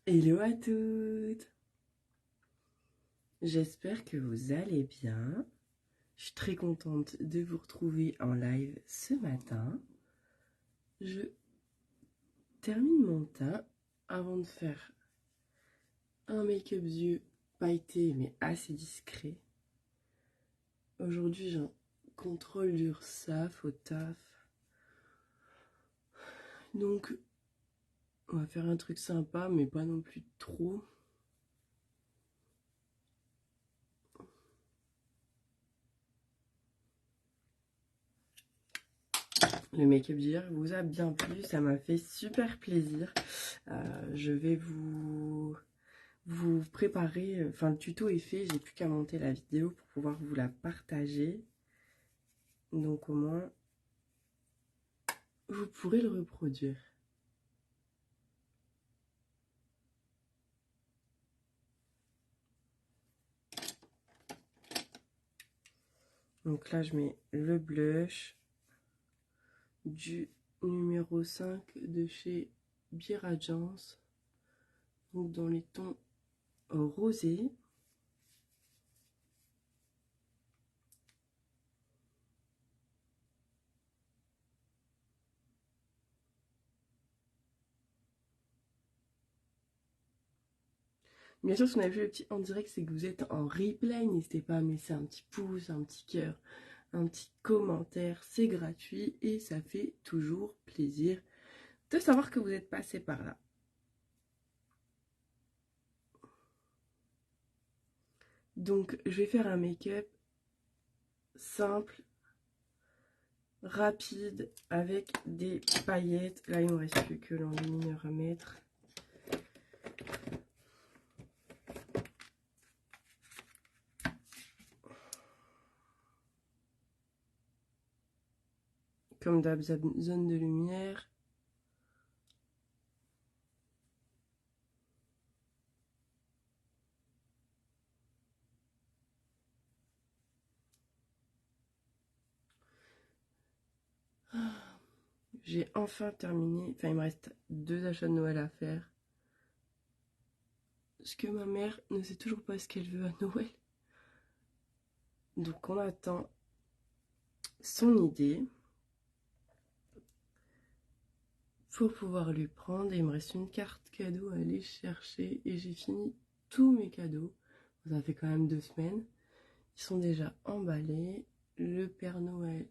Hello à toutes! J'espère que vous allez bien. Je suis très contente de vous retrouver en live ce matin. Je termine mon teint avant de faire un make-up yeux pailleté mais assez discret. Aujourd'hui j'ai un contrôle d'URSSAF au taf. Donc on va faire un truc sympa mais pas non plus trop. Le make-up d'hier vous a bien plu, ça m'a fait super plaisir. Je vais vous préparer, enfin le tuto est fait, j'ai plus qu'à monter la vidéo pour pouvoir vous la partager. Donc au moins, vous pourrez le reproduire. Donc là, je mets le blush du numéro 5 de chez Biragence. Donc dans les tons rosés. Bien sûr, si vous avez vu le petit en direct, c'est que vous êtes en replay. N'hésitez pas à me laisser un petit pouce, un petit cœur, un petit commentaire. C'est gratuit et ça fait toujours plaisir de savoir que vous êtes passé par là. Donc, je vais faire un make-up simple, rapide, avec des paillettes. Là, il ne me reste plus que l'enlumineur à mettre. Comme d'hab, zone de lumière. J'ai enfin terminé. Enfin, il me reste 2 achats de Noël à faire. Parce que ma mère ne sait toujours pas ce qu'elle veut à Noël. Donc, on attend son idée pour pouvoir lui prendre. Et il me reste une carte cadeau à aller chercher. Et j'ai fini tous mes cadeaux. Ça fait quand même 2 semaines. Ils sont déjà emballés. Le Père Noël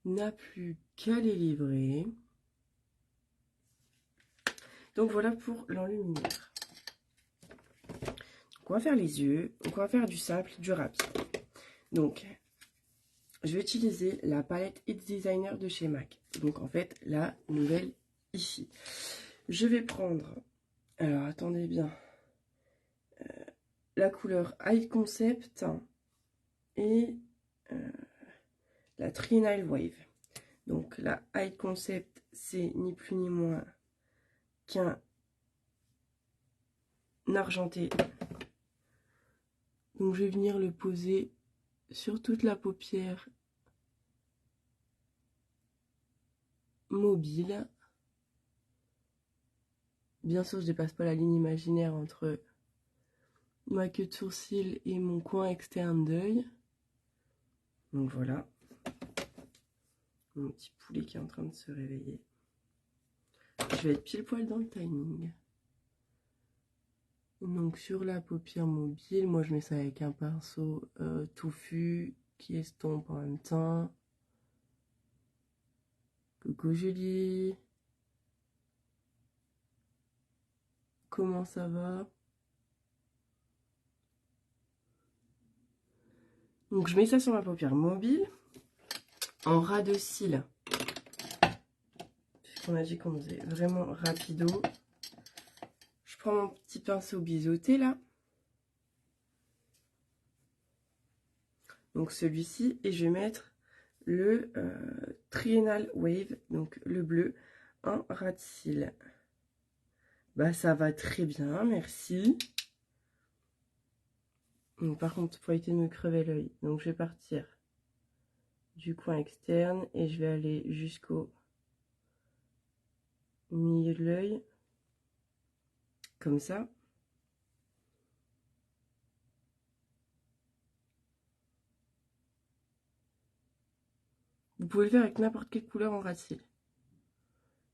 n'a plus qu'à les livrer. Donc voilà pour l'enluminure. On va faire les yeux. Donc on va faire du simple, du rapide. Donc je vais utiliser la palette It's Designer de chez MAC. Donc en fait la nouvelle ici. Je vais prendre, alors attendez bien, la couleur High Concept et la Triennial Wave. Donc la High Concept, c'est ni plus ni moins qu'un argenté. Donc je vais venir le poser sur toute la paupière mobile. Bien sûr, je dépasse pas la ligne imaginaire entre ma queue de sourcil et mon coin externe d'œil. Donc voilà. Mon petit poulet qui est en train de se réveiller. Je vais être pile poil dans le timing. Donc sur la paupière mobile, moi je mets ça avec un pinceau touffu qui estompe en même temps. Coucou Julie. Comment ça va? Donc je mets ça sur ma paupière mobile en ras de cils. Puisqu'on a dit qu'on faisait vraiment rapido. Je prends mon petit pinceau biseauté là. Donc celui-ci, et je vais mettre le Triennial Wave, donc le bleu, en ras de cils. Bah ça va très bien, merci. Donc, par contre, faut éviter de me crever l'œil. Donc je vais partir du coin externe et je vais aller jusqu'au milieu de l'œil. comme ça. Vous pouvez le faire avec n'importe quelle couleur en ras de cils.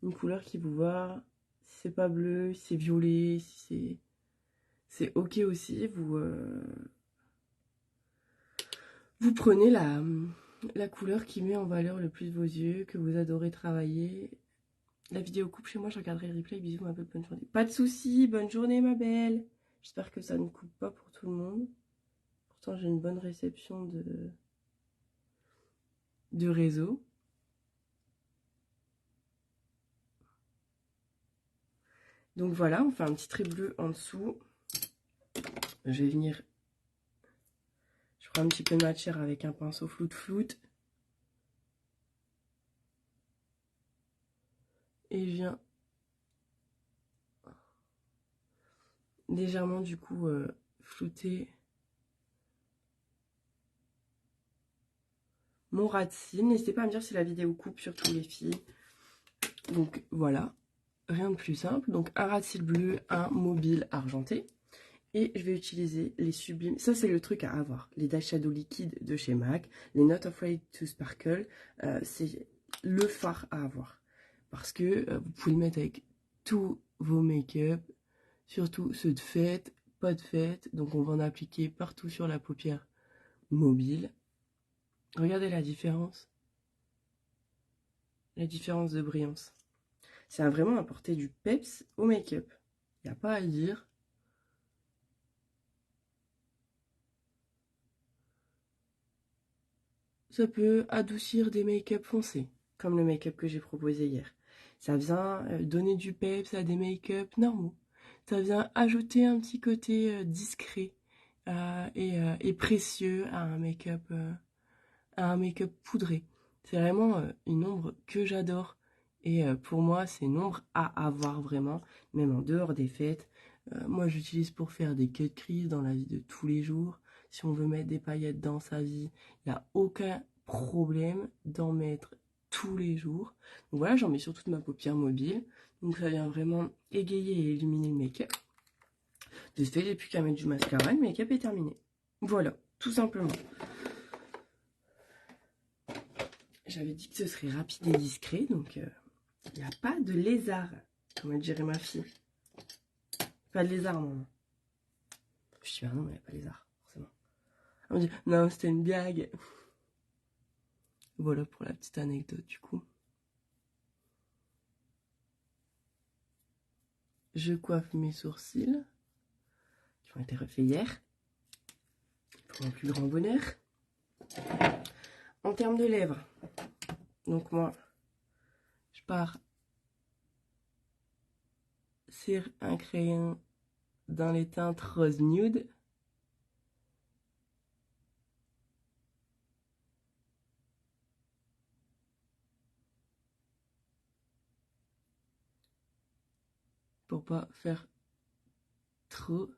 Une couleur qui vous va. Si c'est pas bleu, si c'est violet, si c'est ok aussi. Vous prenez la couleur qui met en valeur le plus vos yeux, que vous adorez travailler. La vidéo coupe chez moi, je regarderai le replay. Bisous ma belle, bonne journée. Pas de soucis, bonne journée ma belle. J'espère que ça ne coupe pas pour tout le monde. Pourtant j'ai une bonne réception de réseau. Donc voilà, on fait un petit trait bleu en dessous. Je vais venir... Je prends un petit peu de matière avec un pinceau floute-floute. Et je viens légèrement du coup flouter mon ras de cils. N'hésitez pas à me dire si la vidéo coupe, surtout les filles. Donc voilà, rien de plus simple. Donc un ras de cils bleu, un mobile argenté. Et je vais utiliser les sublimes. Ça, c'est le truc à avoir. Les eyeshadow liquides de chez MAC. Les Not Afraid to Sparkle. C'est le phare à avoir. Parce que vous pouvez le mettre avec tous vos make-up. Surtout ceux de fête, pas de fête. Donc, on va en appliquer partout sur la paupière mobile. Regardez la différence. La différence de brillance. Ça a vraiment apporté du peps au make-up. Il n'y a pas à dire. Ça peut adoucir des make-up foncés, comme le make-up que j'ai proposé hier. Ça vient donner du peps à des make-up normaux. Ça vient ajouter un petit côté discret et précieux à un make-up poudré. C'est vraiment une ombre que j'adore. Et pour moi, c'est une ombre à avoir vraiment, même en dehors des fêtes. Moi, j'utilise pour faire des cut crease dans la vie de tous les jours. Si on veut mettre des paillettes dans sa vie, il n'y a aucun problème d'en mettre tous les jours. Donc voilà, j'en mets sur toute ma paupière mobile. Donc ça vient vraiment égayer et illuminer le make-up. De ce fait, j'ai plus qu'à mettre du mascara, le make-up est terminé. Voilà, tout simplement. J'avais dit que ce serait rapide et discret, donc il n'y a pas de lézard, comme dirait ma fille. Pas de lézard, maman. Je dis, bah non, mais il n'y a pas de lézard, forcément. Elle me dit, non, c'était une blague. Voilà pour la petite anecdote, du coup. Je coiffe mes sourcils, qui ont été refaits hier, pour mon plus grand bonheur. En termes de lèvres, donc moi, je pars sur un crayon dans les teintes rose nude. Pour pas faire trop.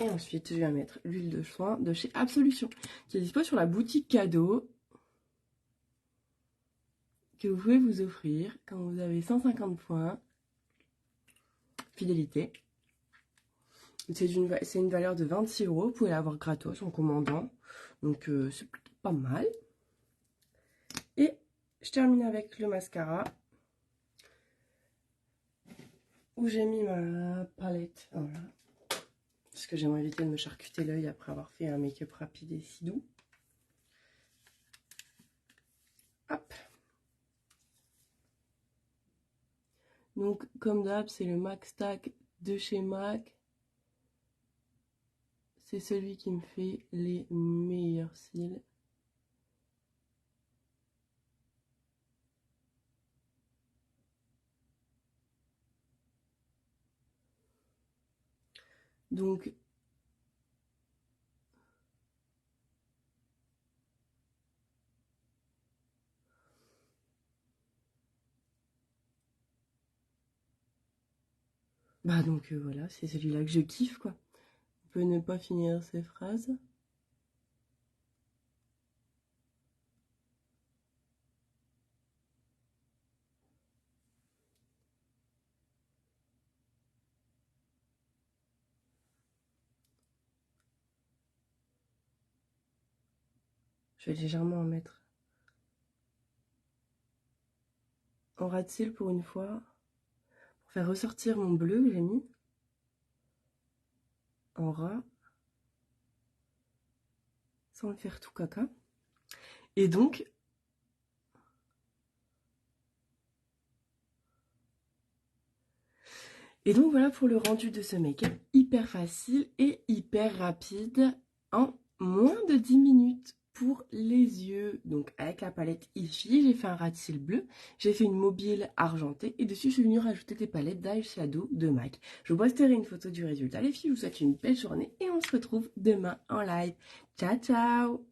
Et ensuite, je vais mettre l'huile de soin de chez Absolution, qui est disponible sur la boutique cadeau, que vous pouvez vous offrir quand vous avez 150 points. Fidélité. C'est une valeur de 26 €. Vous pouvez l'avoir gratos en commandant. Donc, c'est plutôt pas mal. Et je termine avec le mascara, où j'ai mis ma palette. Voilà. Parce que j'aimerais éviter de me charcuter l'œil après avoir fait un make-up rapide et si doux. Hop. Donc, comme d'hab, c'est le MAC Stack de chez MAC. C'est celui qui me fait les meilleurs cils. Donc, voilà, c'est celui-là que je kiffe, quoi. On peut ne pas finir ces phrases. Je vais légèrement en mettre en ras de cils pour une fois, pour faire ressortir mon bleu que j'ai mis en ras, sans le faire tout caca. Et donc, voilà pour le rendu de ce make-up, hyper facile et hyper rapide, en moins de 10 minutes. Pour les yeux, donc avec la palette Ifi, j'ai fait un ras de cils bleu, j'ai fait une mobile argentée et dessus je suis venue rajouter des palettes d'eyeshadow de MAC. Je vous posterai une photo du résultat les filles, je vous souhaite une belle journée et on se retrouve demain en live. Ciao ciao!